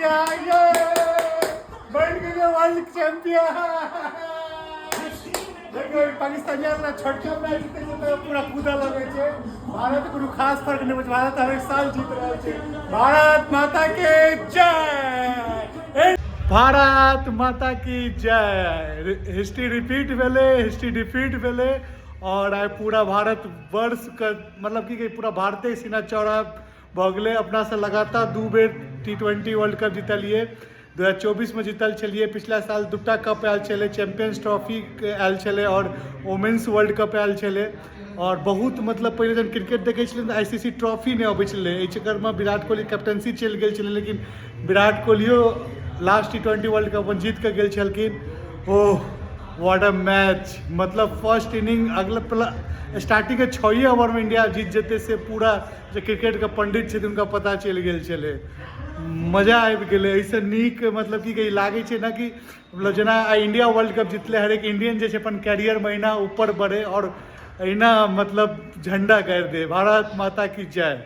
India ये बन गए वर्ल्ड चैंपियन। देखो पाकिस्तानिया छोटका मैच जीते तो पूरा कूदा लगे छे। भारत को खास फर्क नहीं पड़े, भारत हर साल जीत रहा है। भारत माता के जय, भारत माता की जय। हिस्ट्री रिपीट भेले, हिस्ट्री डिफीट भेले और आइ पूरा भारत वर्ष का मतलब कि पूरा भारतीय सीना चौड़ा भगले। अपना से लगातार 2 बेर T20 वर्ल्ड कप जीतलिए। 2024 में जीतल छलिए, पिछला साल 2टा कप आयल छले, चैंपियंस ट्रॉफी आयल छले और वुमेन्स वर्ल्ड कप आयल छले। और बहुत मतलब पहले जब क्रिकेट देखे छलिए तो ICC ट्रॉफी नहीं अबै छले। एहि चक्कर में विराट कोहली कैप्टनसी चलि गेल छले, लेकिन विराट कोहलियो लास्ट T20 वर्ल्ड कप जीत के गेल छलखिन। ओह व्हाट अ मैच, मतलब फर्स्ट इनिंग अगला स्टार्टिंग के 6 ओवर में इंडिया जीत जेते से पूरा जो क्रिकेट के पंडित छे उनका पता चल गेल छले। मजा आबि गेलै। ऐसे नीक मतलब कि लागे छे ना कि मतलब जेना इंडिया वर्ल्ड कप जीतले, हर एक इंडियन जे छे अपन कैरियर में अहिना ऊपर बढ़े और अहिना मतलब झंडा गाड़ि दे। भारत माता की जय।